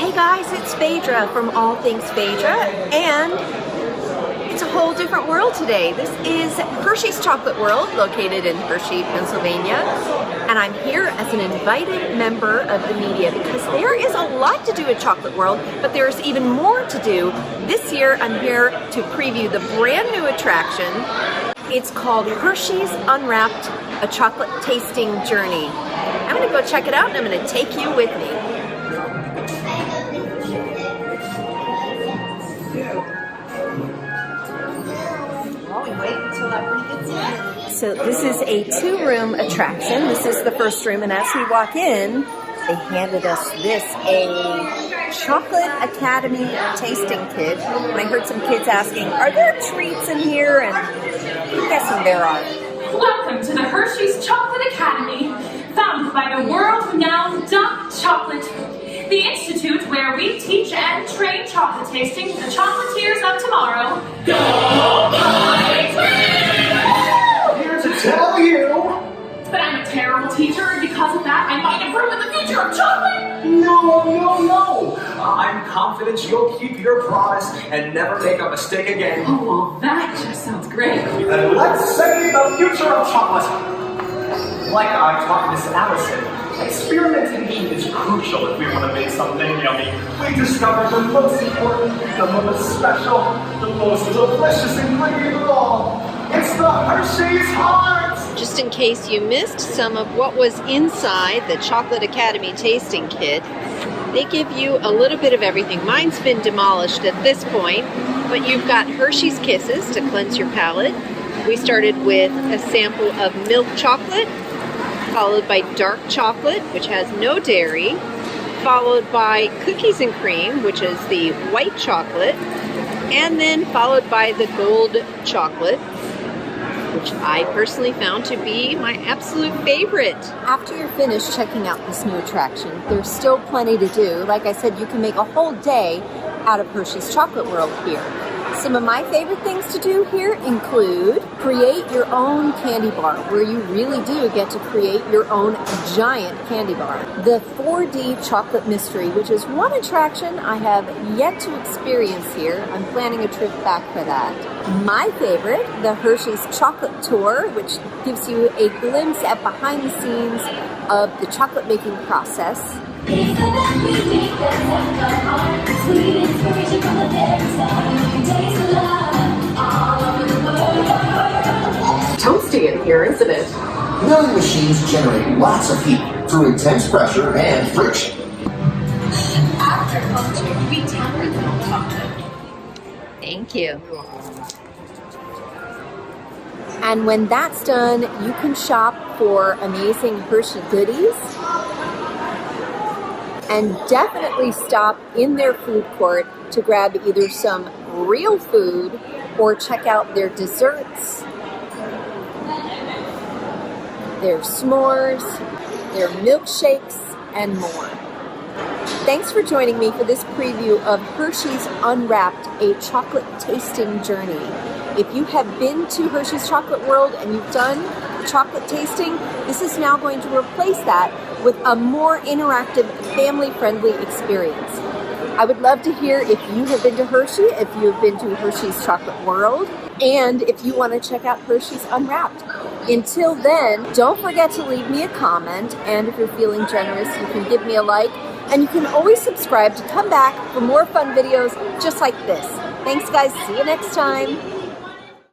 Hey guys, it's Phaedra from All Things Phaedra, and it's a whole different world today. This is Hershey's Chocolate World, located in Hershey, Pennsylvania, and I'm here as an invited member of the media because there is a lot to do at Chocolate World, but there's even more to do. This year, I'm here to preview the brand new attraction. It's called Hershey's Unwrapped, a chocolate tasting journey. I'm gonna go check it out and I'm gonna take you with me. So this is a 2-room attraction. This is the first room, and as we walk in, they handed us this, a Chocolate Academy tasting kit. And I heard some kids asking, are there treats in here? And I'm guessing there are. Welcome to the Hershey's Chocolate Academy, founded by the world-renowned Dark Chocolate, the institute where we teach and train chocolate tasting to the chocolatiers of tomorrow. Go Here to tell you that I'm a terrible teacher, and because of that, I might have ruined the future of chocolate. No. I'm confident you'll keep your promise and never make a mistake again. Oh, well, that just sounds great. And let's save the future of chocolate. Like I taught Miss Allison, experimentation is crucial if we want to make something yummy. We discovered the most important, the most special, the most delicious ingredient of all. It's the Hershey's Heart! Just in case you missed some of what was inside the Chocolate Academy tasting kit, they give you a little bit of everything. Mine's been demolished at this point, but you've got Hershey's Kisses to cleanse your palate. We started with a sample of milk chocolate, followed by dark chocolate, which has no dairy, followed by cookies and cream, which is the white chocolate, and then followed by the gold chocolate, which I personally found to be my absolute favorite. After you're finished checking out this new attraction, there's still plenty to do. Like I said, you can make a whole day out of Hershey's Chocolate World here. Some of my favorite things to do here include create your own candy bar, where you really do get to create your own giant candy bar. The 4D Chocolate Mystery, which is one attraction I have yet to experience here. I'm planning a trip back for that. My favorite, the Hershey's Chocolate Tour, which gives you a glimpse at behind the scenes of the chocolate making process. Toasty in here, isn't it? Milling machines generate lots of heat through intense pressure and friction. After culture, we temper the chocolate. Thank you. And when that's done, you can shop for amazing Hershey goodies. And definitely stop in their food court to grab either some real food or check out their desserts, their s'mores, their milkshakes, and more. Thanks for joining me for this preview of Hershey's Unwrapped, a chocolate tasting journey. If you have been to Hershey's Chocolate World and you've done chocolate tasting, this is now going to replace that with a more interactive, family-friendly experience. I would love to hear if you have been to Hershey, if you have been to Hershey's Chocolate World, and if you want to check out Hershey's Unwrapped. Until then, don't forget to leave me a comment, and if you're feeling generous, you can give me a like, and you can always subscribe to come back for more fun videos just like this. Thanks guys, see you next time.